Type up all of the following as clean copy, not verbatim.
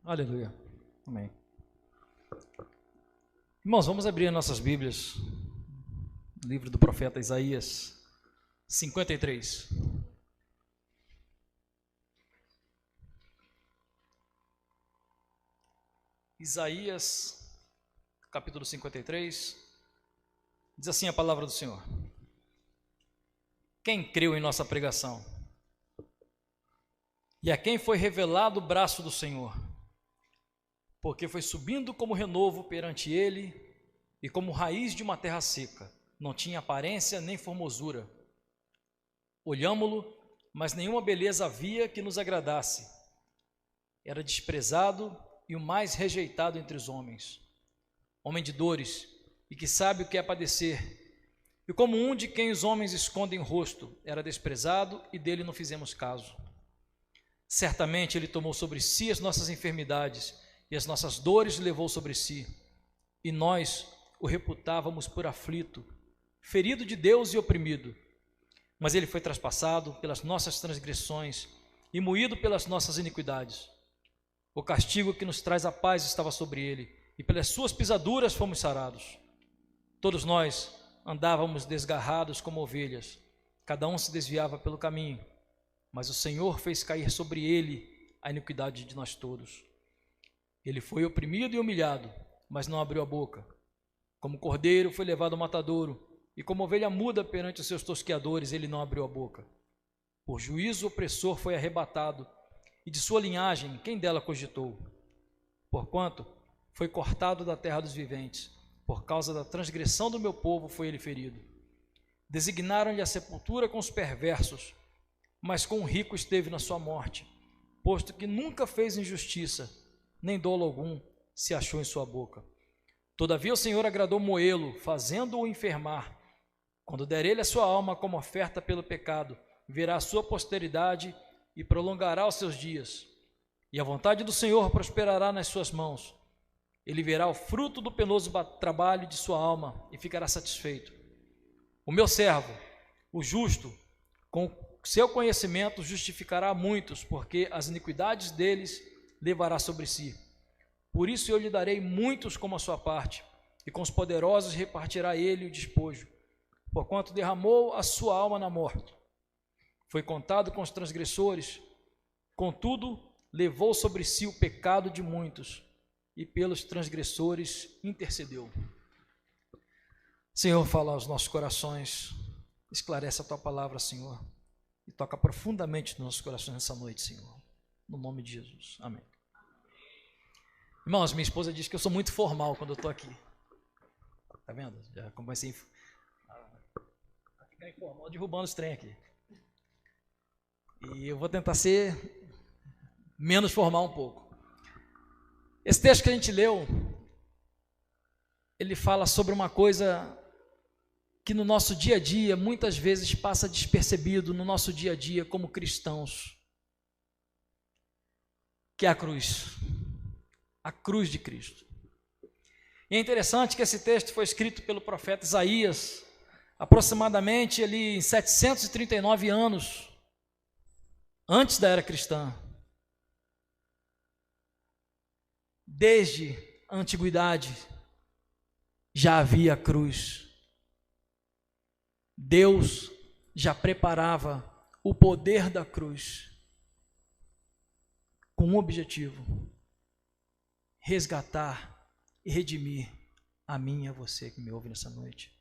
Aleluia. Amém. Irmãos, vamos abrir nossas Bíblias. Livro do profeta Isaías 53. Isaías, capítulo 53. Diz assim a palavra do Senhor: quem creu em nossa pregação? E a quem foi revelado o braço do Senhor? Porque foi subindo como renovo perante ele, e como raiz de uma terra seca, não tinha aparência nem formosura. Olhámo-lo, mas nenhuma beleza havia que nos agradasse. Era desprezado e o mais rejeitado entre os homens, homem de dores, e que sabe o que é padecer. E como um de quem os homens escondem o rosto, era desprezado, e dele não fizemos caso. Certamente ele tomou sobre si as nossas enfermidades, e as nossas dores levou sobre si, e nós o reputávamos por aflito, ferido de Deus e oprimido. Mas ele foi traspassado pelas nossas transgressões e moído pelas nossas iniquidades. O castigo que nos traz a paz estava sobre ele, e pelas suas pisaduras fomos sarados. Todos nós andávamos desgarrados como ovelhas, cada um se desviava pelo caminho, mas o Senhor fez cair sobre ele a iniquidade de nós todos. Ele foi oprimido e humilhado, mas não abriu a boca. Como cordeiro foi levado ao matadouro, e como ovelha muda perante os seus tosqueadores, ele não abriu a boca. Por juízo opressor foi arrebatado, e de sua linhagem quem dela cogitou? Porquanto foi cortado da terra dos viventes, por causa da transgressão do meu povo foi ele ferido. Designaram-lhe a sepultura com os perversos, mas com o rico esteve na sua morte, posto que nunca fez injustiça, nem dolo algum se achou em sua boca. Todavia o Senhor agradou moê-lo, fazendo-o enfermar. Quando der ele a sua alma como oferta pelo pecado, verá a sua posteridade e prolongará os seus dias. E a vontade do Senhor prosperará nas suas mãos. Ele verá o fruto do penoso trabalho de sua alma e ficará satisfeito. O meu servo, o justo, com seu conhecimento justificará muitos, porque as iniquidades deles levará sobre si. Por isso eu lhe darei muitos como a sua parte, e com os poderosos repartirá ele o despojo, porquanto derramou a sua alma na morte. Foi contado com os transgressores, contudo levou sobre si o pecado de muitos, e pelos transgressores intercedeu. Senhor, fala aos nossos corações, esclarece a tua palavra, Senhor, e toca profundamente nos nossos corações nessa noite, Senhor, no nome de Jesus, amém. Irmãos, minha esposa diz que eu sou muito formal quando eu estou aqui. Tá vendo? Já comecei a ficar informal, derrubando os trem aqui. E eu vou tentar ser menos formal um pouco. Esse texto que a gente leu, ele fala sobre uma coisa que no nosso dia a dia, muitas vezes passa despercebido no nosso dia a dia como cristãos, que é a cruz de Cristo. E é interessante que esse texto foi escrito pelo profeta Isaías, aproximadamente ali em 739 anos, antes da era cristã. Desde a antiguidade, já havia a cruz. Deus já preparava o poder da cruz com um objetivo: resgatar e redimir a mim e a você que me ouve nessa noite,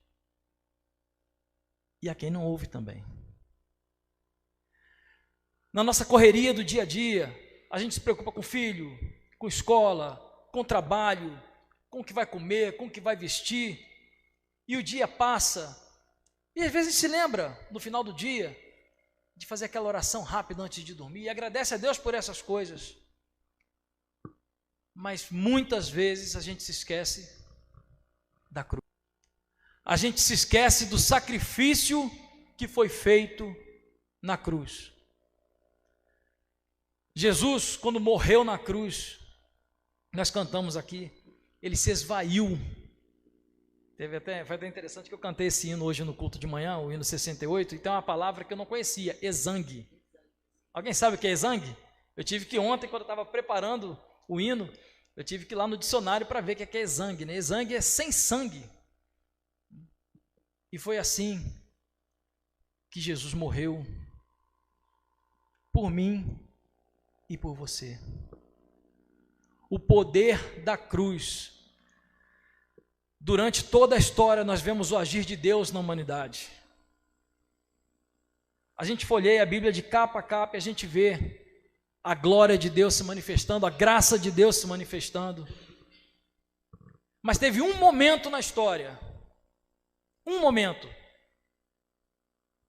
e a quem não ouve também. Na nossa correria do dia a dia, a gente se preocupa com o filho, com escola, com trabalho, com o que vai comer, com o que vai vestir, e o dia passa, e às vezes se lembra, no final do dia, de fazer aquela oração rápida antes de dormir, e agradece a Deus por essas coisas. Mas muitas vezes a gente se esquece da cruz. A gente se esquece do sacrifício que foi feito na cruz. Jesus, quando morreu na cruz, nós cantamos aqui, ele se esvaiu. Foi até interessante que eu cantei esse hino hoje no culto de manhã, o hino 68, e tem uma palavra que eu não conhecia, exangue. Alguém sabe o que é exangue? Eu tive que ontem, quando eu estava preparando o hino, eu tive que ir lá no dicionário para ver o que é exangue, né? Exangue é sem sangue. E foi assim que Jesus morreu por mim e por você. O poder da cruz. Durante toda a história nós vemos o agir de Deus na humanidade. A gente folheia a Bíblia de capa a capa e a gente vê a glória de Deus se manifestando, a graça de Deus se manifestando. Mas teve um momento na história, um momento,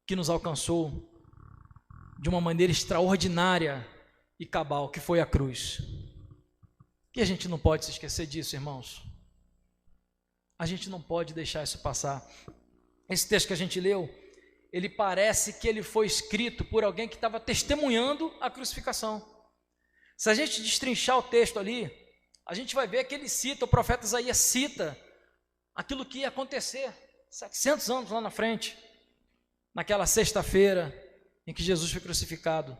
que nos alcançou de uma maneira extraordinária e cabal, que foi a cruz. E a gente não pode se esquecer disso, irmãos. A gente não pode deixar isso passar. Esse texto que a gente leu, ele parece que ele foi escrito por alguém que estava testemunhando a crucificação. Se a gente destrinchar o texto ali, a gente vai ver que ele cita, o profeta Isaías cita aquilo que ia acontecer 700 anos lá na frente, naquela sexta-feira em que Jesus foi crucificado.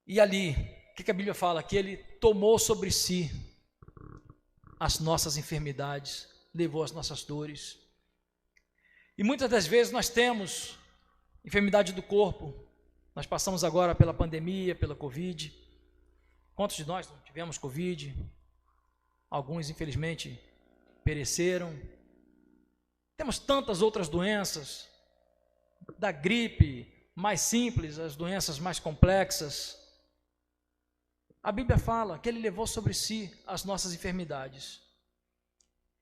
E ali, o que a Bíblia fala? Que ele tomou sobre si as nossas enfermidades, levou as nossas dores. E muitas das vezes nós temos enfermidade do corpo. Nós passamos agora pela pandemia, pela Covid. Quantos de nós não tivemos Covid? Alguns, infelizmente, pereceram. Temos tantas outras doenças, da gripe mais simples, as doenças mais complexas. A Bíblia fala que ele levou sobre si as nossas enfermidades.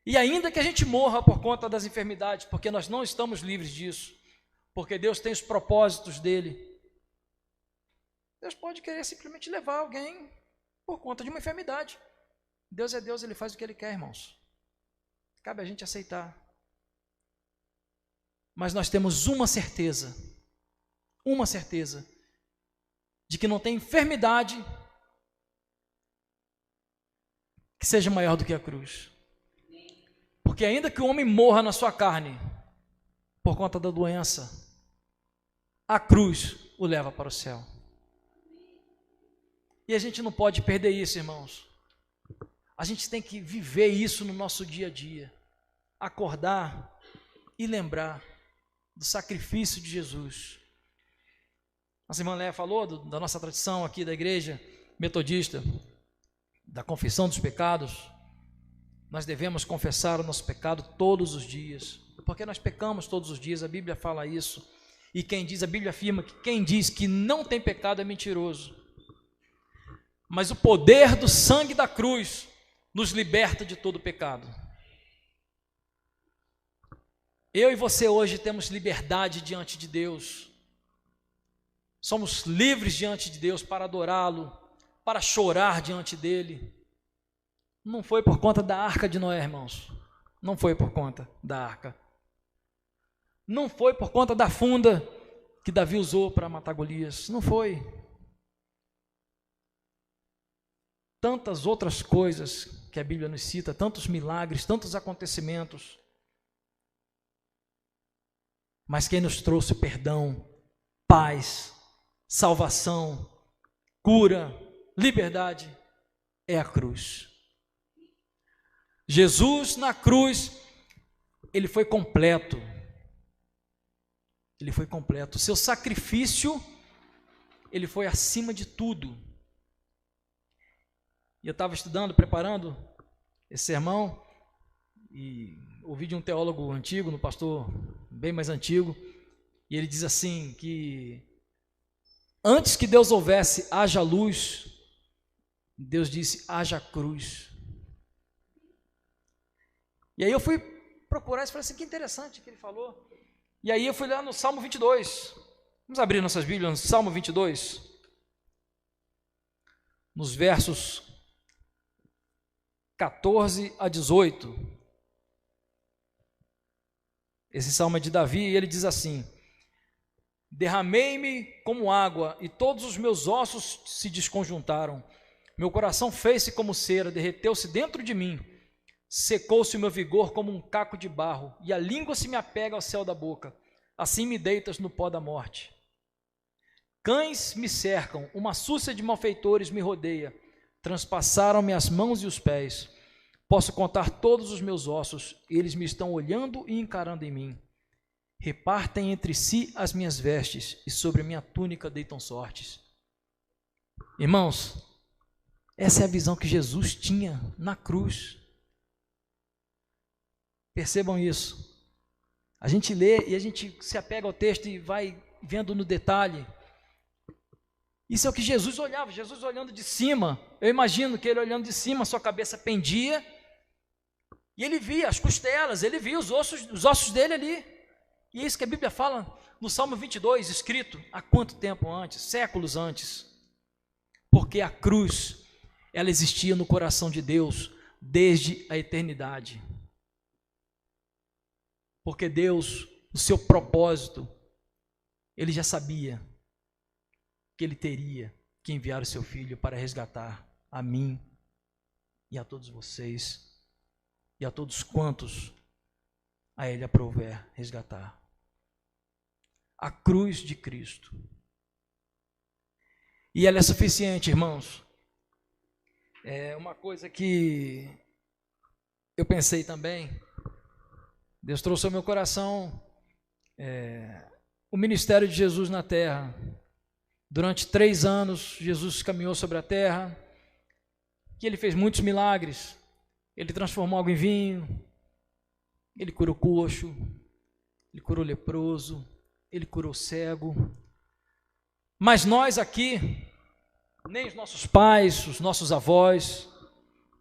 E ainda que a gente morra por conta das enfermidades, porque nós não estamos livres disso, porque Deus tem os propósitos dele, Deus pode querer simplesmente levar alguém por conta de uma enfermidade. Deus é Deus, ele faz o que ele quer, irmãos. Cabe a gente aceitar. Mas nós temos uma certeza, de que não tem enfermidade que seja maior do que a cruz. Porque ainda que o homem morra na sua carne, por conta da doença, a cruz o leva para o céu. E a gente não pode perder isso, irmãos. A gente tem que viver isso no nosso dia a dia. Acordar e lembrar do sacrifício de Jesus. Nossa irmã Léa falou da nossa tradição aqui da igreja metodista, da confissão dos pecados. Nós devemos confessar o nosso pecado todos os dias, porque nós pecamos todos os dias, a Bíblia fala isso. E a Bíblia afirma que quem diz que não tem pecado é mentiroso. Mas o poder do sangue da cruz nos liberta de todo pecado. Eu e você hoje temos liberdade diante de Deus. Somos livres diante de Deus para adorá-lo, para chorar diante dele. Não foi por conta da arca de Noé, irmãos. Não foi por conta da arca. Não foi por conta da funda que Davi usou para matar Golias. Não foi. Tantas outras coisas que a Bíblia nos cita, tantos milagres, tantos acontecimentos. Mas quem nos trouxe perdão, paz, salvação, cura, liberdade, é a cruz. Jesus na cruz, ele foi completo. Ele foi completo. O seu sacrifício, ele foi acima de tudo. E eu estava estudando, preparando esse sermão, e ouvi de um teólogo antigo, um pastor bem mais antigo, e ele diz assim, que antes que Deus houvesse haja luz, Deus disse haja cruz. E aí eu fui procurar e falei assim, que interessante que ele falou. E aí eu fui lá no Salmo 22, vamos abrir nossas Bíblias no Salmo 22, nos versos 14 a 18, esse salmo é de Davi e ele diz assim: derramei-me como água e todos os meus ossos se desconjuntaram, meu coração fez-se como cera, derreteu-se dentro de mim, secou-se o meu vigor como um caco de barro e a língua se me apega ao céu da boca, assim me deitas no pó da morte. Cães me cercam, uma súcia de malfeitores me rodeia, transpassaram-me as mãos e os pés. Posso contar todos os meus ossos, eles me estão olhando e encarando em mim. Repartem entre si as minhas vestes, e sobre a minha túnica deitam sortes. Irmãos, essa é a visão que Jesus tinha na cruz. Percebam isso. A gente lê e a gente se apega ao texto e vai vendo no detalhe. Isso é o que Jesus olhava, Jesus olhando de cima. Eu imagino que ele olhando de cima, sua cabeça pendia, e ele via as costelas, ele via os ossos dele ali. E é isso que a Bíblia fala no Salmo 22, escrito há quanto tempo antes? Séculos antes. Porque a cruz, ela existia no coração de Deus desde a eternidade. Porque Deus, no seu propósito, ele já sabia que ele teria que enviar o seu filho para resgatar a mim e a todos vocês e a todos quantos a ele aprouver resgatar. A cruz de Cristo. E ela é suficiente, irmãos. É uma coisa que eu pensei também, Deus trouxe ao meu coração o ministério de Jesus na terra. Durante 3 anos, Jesus caminhou sobre a terra, que ele fez muitos milagres. Ele transformou água em vinho, ele curou coxo, ele curou leproso, ele curou cego. Mas nós aqui, nem os nossos pais, os nossos avós,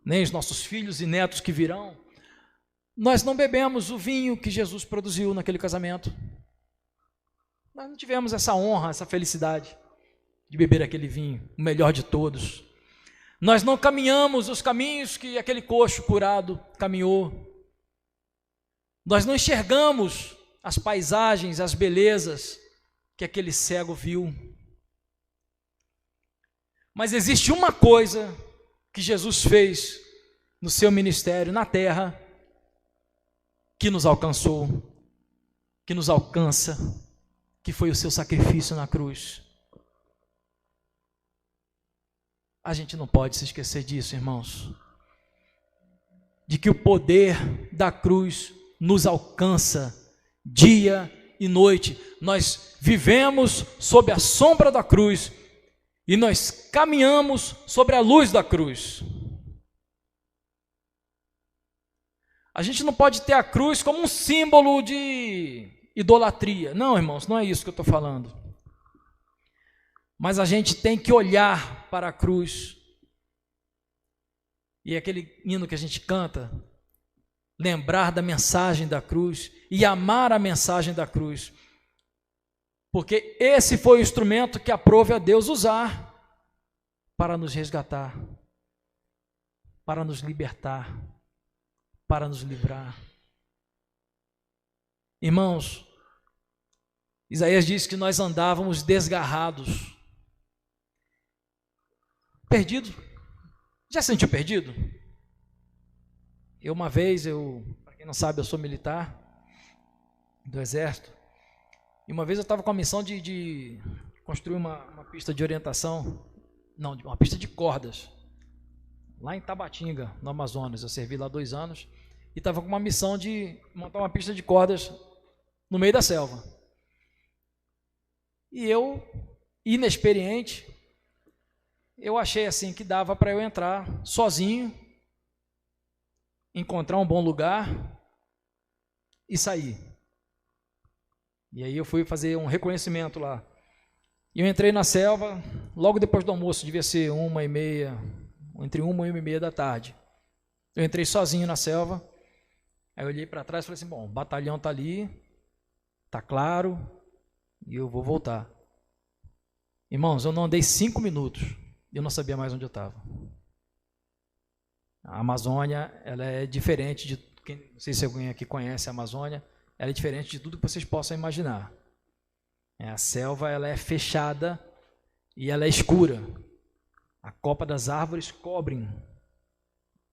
nem os nossos filhos e netos que virão, nós não bebemos o vinho que Jesus produziu naquele casamento. Nós não tivemos essa honra, essa felicidade de beber aquele vinho, o melhor de todos. Nós não caminhamos os caminhos que aquele coxo curado caminhou. Nós não enxergamos as paisagens, as belezas que aquele cego viu. Mas existe uma coisa que Jesus fez no seu ministério na terra, que nos alcançou, que nos alcança, que foi o seu sacrifício na cruz. A gente não pode se esquecer disso, irmãos, de que o poder da cruz nos alcança dia e noite. Nós vivemos sob a sombra da cruz e nós caminhamos sobre a luz da cruz. A gente não pode ter a cruz como um símbolo de idolatria. Não, irmãos, não é isso que eu estou falando. Mas a gente tem que olhar para a cruz. E aquele hino que a gente canta, lembrar da mensagem da cruz e amar a mensagem da cruz. Porque esse foi o instrumento que aprove a Deus usar para nos resgatar, para nos libertar, para nos livrar. Irmãos, Isaías diz que nós andávamos desgarrados, perdido. Já se sentiu perdido? Uma vez, para quem não sabe, eu sou militar do Exército, e uma vez eu estava com a missão de construir uma pista de orientação, não, uma pista de cordas, lá em Tabatinga, no Amazonas. Eu servi lá 2 anos, e estava com uma missão de montar uma pista de cordas no meio da selva. E eu, inexperiente, eu achei assim que dava para eu entrar sozinho, encontrar um bom lugar e sair. E aí eu fui fazer um reconhecimento lá. E eu entrei na selva logo depois do almoço, devia ser 1h30, entre 1 e 1h30 da tarde. Eu entrei sozinho na selva, aí eu olhei para trás e falei assim, bom, o batalhão está ali, está claro, e eu vou voltar. Irmãos, eu não andei 5 minutos, eu não sabia mais onde eu estava. A Amazônia, ela é diferente de, não sei se alguém aqui conhece a Amazônia, ela é diferente de tudo que vocês possam imaginar. A selva, ela é fechada e ela é escura. A copa das árvores cobrem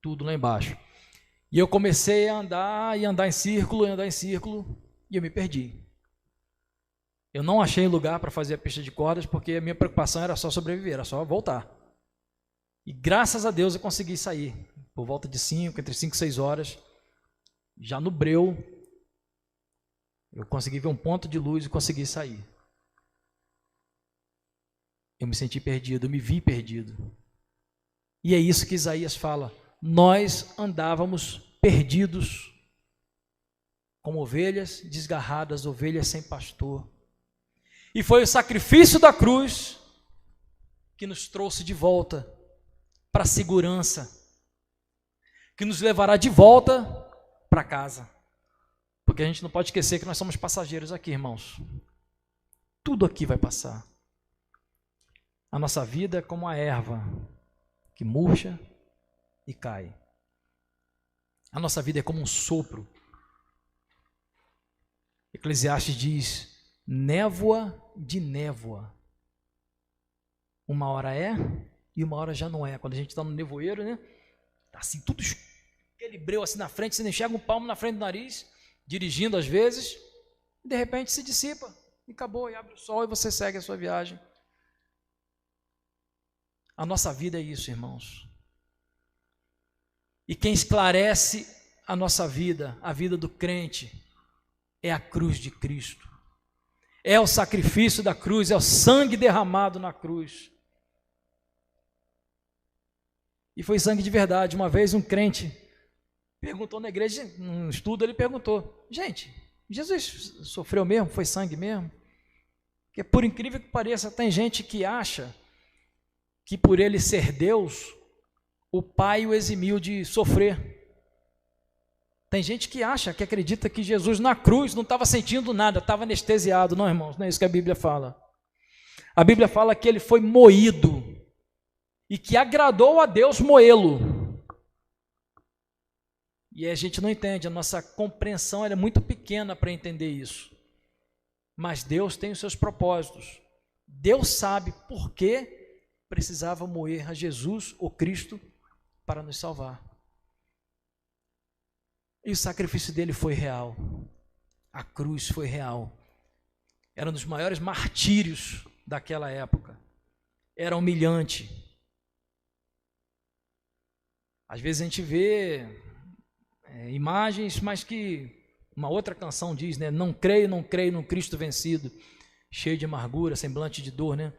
tudo lá embaixo. E eu comecei a andar em círculo, e eu me perdi. Eu não achei lugar para fazer a pista de cordas, porque a minha preocupação era só sobreviver, era só voltar. E graças a Deus eu consegui sair, por volta de entre 5 e 6 horas, já no breu, eu consegui ver um ponto de luz e consegui sair. Eu me senti perdido, eu me vi perdido. E é isso que Isaías fala, nós andávamos perdidos, como ovelhas desgarradas, ovelhas sem pastor. E foi o sacrifício da cruz que nos trouxe de volta para a segurança, que nos levará de volta para casa. Porque a gente não pode esquecer que nós somos passageiros aqui, irmãos. Tudo aqui vai passar. A nossa vida é como a erva que murcha e cai. A nossa vida é como um sopro. Eclesiastes diz, névoa de névoa. Uma hora é e uma hora já não é. Quando a gente está no nevoeiro, né? Tá assim, tudo aquele breu assim na frente, você não enxerga um palmo na frente do nariz, dirigindo às vezes, e de repente se dissipa, e acabou, e abre o sol e você segue a sua viagem. A nossa vida é isso, irmãos. E quem esclarece a nossa vida, a vida do crente, é a cruz de Cristo. É o sacrifício da cruz, é o sangue derramado na cruz. E foi sangue de verdade. Uma vez um crente perguntou na igreja, num estudo, ele perguntou, gente, Jesus sofreu mesmo? Foi sangue mesmo? Porque por incrível que pareça, tem gente que acha que por ele ser Deus, o Pai o eximiu de sofrer. Tem gente que acha, que acredita que Jesus na cruz não estava sentindo nada, estava anestesiado. Não, irmãos, não é isso que a Bíblia fala. A Bíblia fala que ele foi moído e que agradou a Deus moê-lo. E a gente não entende, a nossa compreensão é muito pequena para entender isso. Mas Deus tem os seus propósitos. Deus sabe por que precisava moer a Jesus, o Cristo, para nos salvar. E o sacrifício dele foi real. A cruz foi real. Era um dos maiores martírios daquela época. Era humilhante. Às vezes a gente vê imagens, mas que uma outra canção diz, né? Não creio no Cristo vencido, cheio de amargura, semblante de dor, né?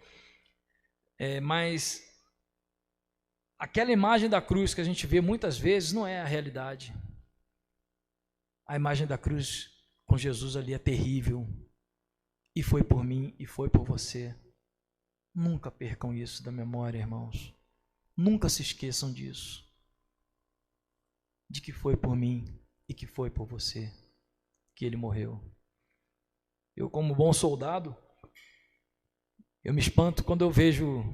Mas aquela imagem da cruz que a gente vê muitas vezes não é a realidade. A imagem da cruz com Jesus ali é terrível. E foi por mim e foi por você. Nunca percam isso da memória, irmãos. Nunca se esqueçam disso. De que foi por mim e que foi por você que ele morreu. Eu, como bom soldado, eu me espanto quando eu vejo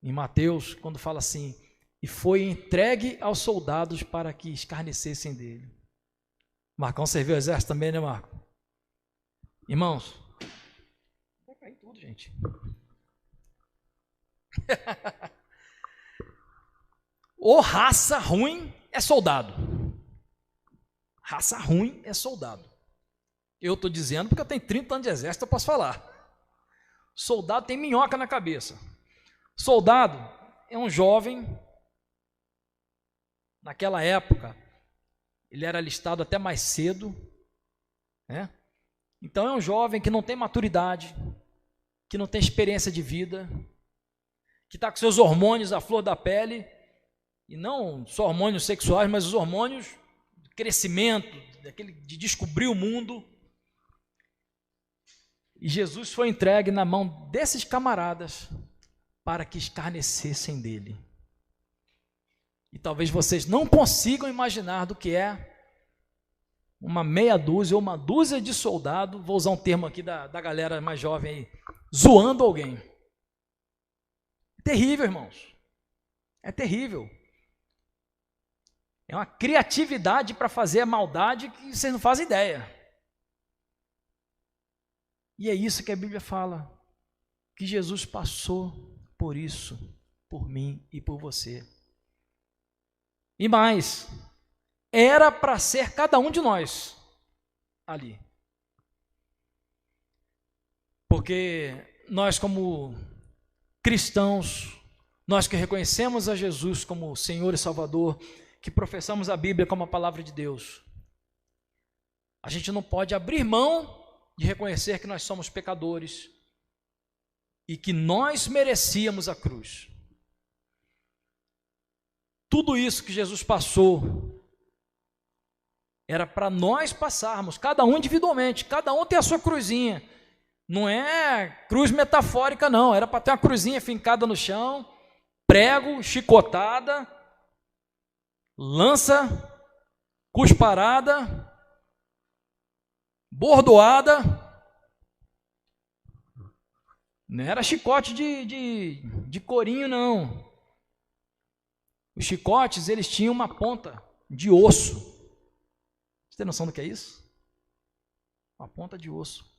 em Mateus, quando fala assim, e foi entregue aos soldados para que escarnecessem dele. Marcão serviu o exército também, né, Marco? Irmãos, vai cair tudo, gente. Ou raça ruim é soldado. Raça ruim é soldado. Eu estou dizendo porque eu tenho 30 anos de exército, eu posso falar. Soldado tem minhoca na cabeça. Soldado é um jovem, naquela época, ele era alistado até mais cedo, né? Então é um jovem que não tem maturidade, que não tem experiência de vida, que está com seus hormônios à flor da pele, e não só hormônios sexuais, mas os hormônios de crescimento, de descobrir o mundo. E Jesus foi entregue na mão desses camaradas para que escarnecessem dele. E talvez vocês não consigam imaginar do que é uma meia dúzia ou uma dúzia de soldado, vou usar um termo aqui da galera mais jovem aí, zoando alguém. É terrível, irmãos. É terrível. É uma criatividade para fazer a maldade que vocês não fazem ideia. E é isso que a Bíblia fala, que Jesus passou por isso, por mim e por você. E mais, era para ser cada um de nós ali. Porque nós, como cristãos, nós que reconhecemos a Jesus como Senhor e Salvador, que professamos a Bíblia como a palavra de Deus, a gente não pode abrir mão de reconhecer que nós somos pecadores e que nós merecíamos a cruz. Tudo isso que Jesus passou era para nós passarmos, cada um individualmente, cada um tem a sua cruzinha. Não é cruz metafórica, não. Era para ter uma cruzinha fincada no chão, prego, chicotada, lança, cusparada, bordoada. Não era chicote de corinho, não. Os chicotes, eles tinham uma ponta de osso. Você tem noção do que é isso? Uma ponta de osso.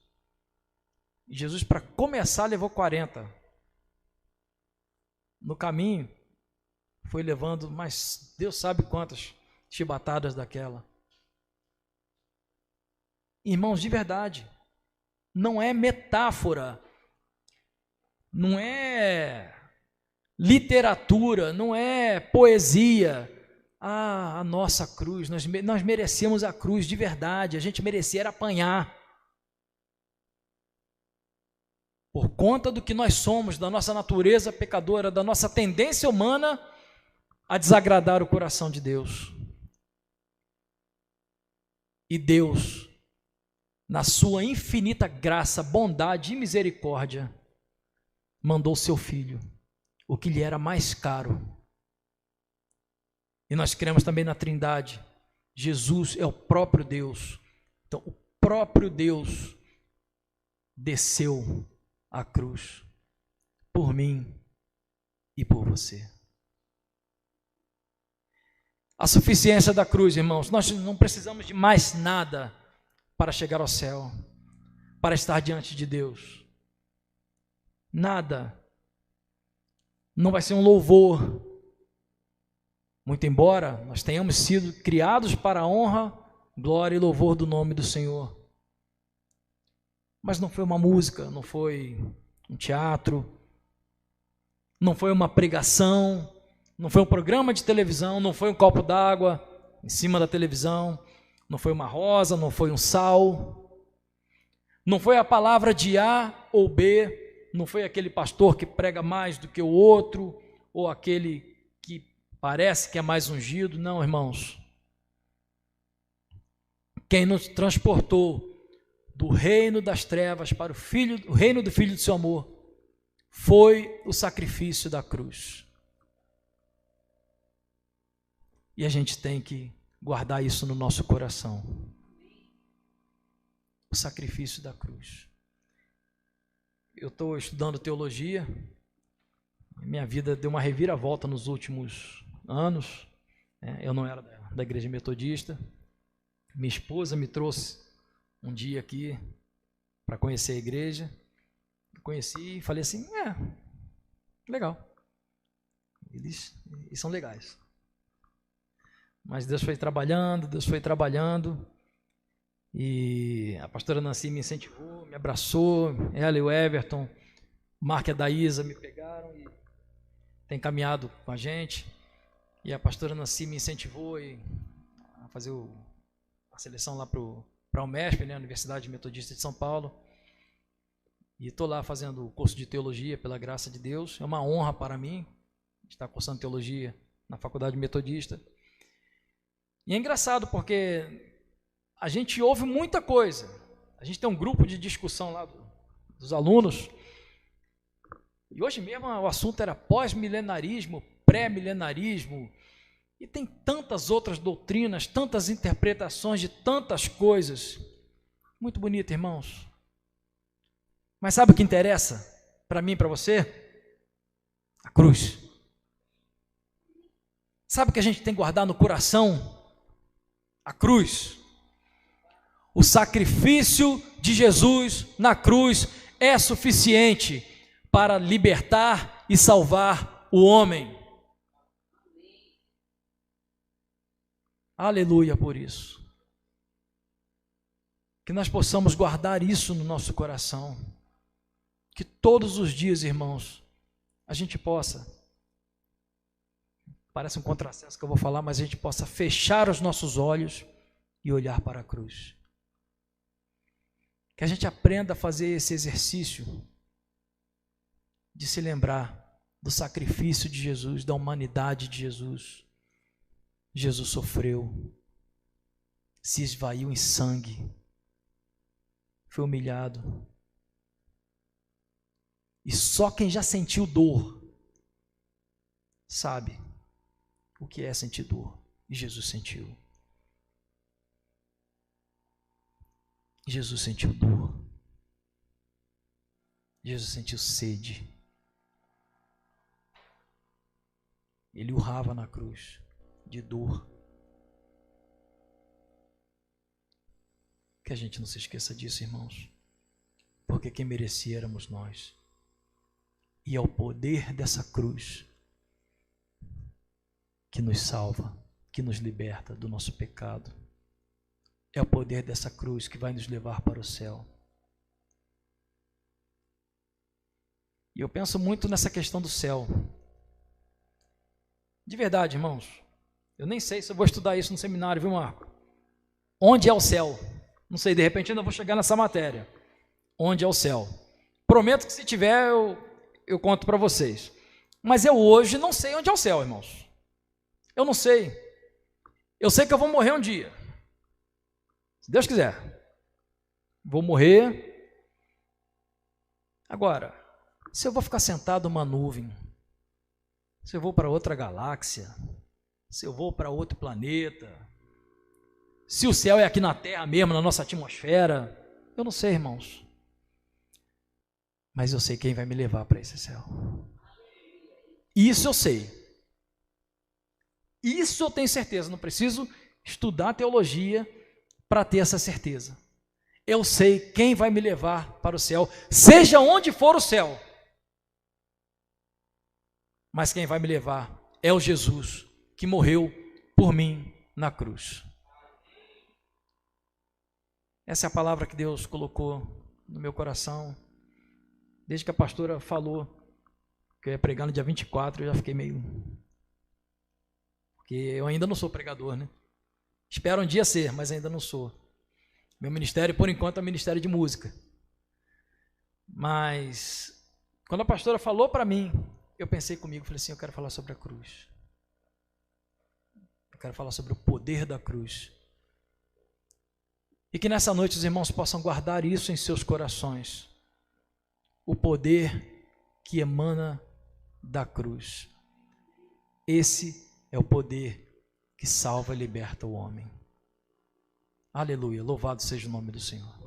E Jesus, para começar, levou 40. No caminho, foi levando, mas Deus sabe quantas chibatadas daquela. Irmãos, de verdade, não é metáfora, não é literatura, não é poesia. A nossa cruz, nós merecíamos a cruz de verdade, a gente merecia era apanhar. Por conta do que nós somos, da nossa natureza pecadora, da nossa tendência humana a desagradar o coração de Deus. E Deus, na sua infinita graça, bondade e misericórdia, mandou seu Filho, o que lhe era mais caro. E nós cremos também na Trindade. Jesus é o próprio Deus. Então, o próprio Deus desceu a cruz por mim e por você. A suficiência da cruz, irmãos, nós não precisamos de mais nada para chegar ao céu, para estar diante de Deus. Nada. Não vai ser um louvor, muito embora nós tenhamos sido criados para a honra, glória e louvor do nome do Senhor. Mas não foi uma música, não foi um teatro, não foi uma pregação, não foi um programa de televisão, não foi um copo d'água em cima da televisão, não foi uma rosa, não foi um sal, não foi a palavra de A ou B, não foi aquele pastor que prega mais do que o outro, ou aquele que parece que é mais ungido. Não, irmãos. Quem nos transportou do reino das trevas para o reino do Filho do seu amor foi o sacrifício da cruz. E a gente tem que guardar isso no nosso coração. O sacrifício da cruz. Eu estou estudando teologia. Minha vida deu uma reviravolta nos últimos anos. Eu não era da igreja metodista. Minha esposa me trouxe um dia aqui para conhecer a igreja. Eu conheci e falei assim, legal. Eles são legais. Mas Deus foi trabalhando, e a pastora Nancy me incentivou, me abraçou, ela e o Everton, o Marco e a Daísa me pegaram e tem caminhado com a gente, e a pastora Nancy me incentivou a fazer a seleção lá para a UMESP, né, a Universidade Metodista de São Paulo, e estou lá fazendo o curso de teologia pela graça de Deus. É uma honra para mim estar cursando teologia na Faculdade Metodista. E é engraçado porque a gente ouve muita coisa. A gente tem um grupo de discussão lá dos alunos. E hoje mesmo o assunto era pós-milenarismo, pré-milenarismo. E tem tantas outras doutrinas, tantas interpretações de tantas coisas. Muito bonito, irmãos. Mas sabe o que interessa para mim e para você? A cruz. Sabe o que a gente tem que guardar no coração? A cruz. O sacrifício de Jesus na cruz é suficiente para libertar e salvar o homem. Aleluia por isso. Que nós possamos guardar isso no nosso coração. que todos os dias, irmãos, a gente possa, parece um contrassenso que eu vou falar, mas a gente possa fechar os nossos olhos e olhar para a cruz. Que a gente aprenda a fazer esse exercício de se lembrar do sacrifício de Jesus, da humanidade de Jesus. Jesus sofreu, se esvaiu em sangue, foi humilhado. E só quem já sentiu dor sabe o que é sentir dor. E Jesus sentiu. Jesus sentiu dor. Jesus sentiu sede. Ele urrava na cruz de dor. Que a gente não se esqueça disso, irmãos. Porque quem merecia éramos nós. E é o poder dessa cruz que nos salva, que nos liberta do nosso pecado. É o poder dessa cruz que vai nos levar para o céu. E eu penso muito nessa questão do céu. De verdade, irmãos, eu nem sei se eu vou estudar isso no seminário, viu, Marco? Onde é o céu? Não sei, de repente ainda vou chegar nessa matéria. Onde é o céu? Prometo que se tiver, eu conto para vocês. Mas eu hoje não sei onde é o céu, irmãos. Eu não sei. Eu sei que eu vou morrer um dia. Se Deus quiser. Vou morrer. Agora, se eu vou ficar sentado numa nuvem, se eu vou para outra galáxia, se eu vou para outro planeta, se o céu é aqui na Terra mesmo, na nossa atmosfera, eu não sei, irmãos. Mas eu sei quem vai me levar para esse céu. Isso eu sei. Isso eu tenho certeza. Não preciso estudar teologia para ter essa certeza. Eu sei quem vai me levar para o céu, seja onde for o céu. Mas quem vai me levar é o Jesus que morreu por mim na cruz. Essa é a palavra que Deus colocou no meu coração. Desde que a pastora falou que eu ia pregar no dia 24, eu já fiquei meio... Porque eu ainda não sou pregador, né? Espero um dia ser, mas ainda não sou. Meu ministério, por enquanto, é ministério de música. Mas, quando a pastora falou para mim, eu pensei comigo, falei assim, eu quero falar sobre a cruz. Eu quero falar sobre o poder da cruz. E que nessa noite os irmãos possam guardar isso em seus corações. O poder que emana da cruz. Esse é o poder que salva e liberta o homem. Aleluia, louvado seja o nome do Senhor.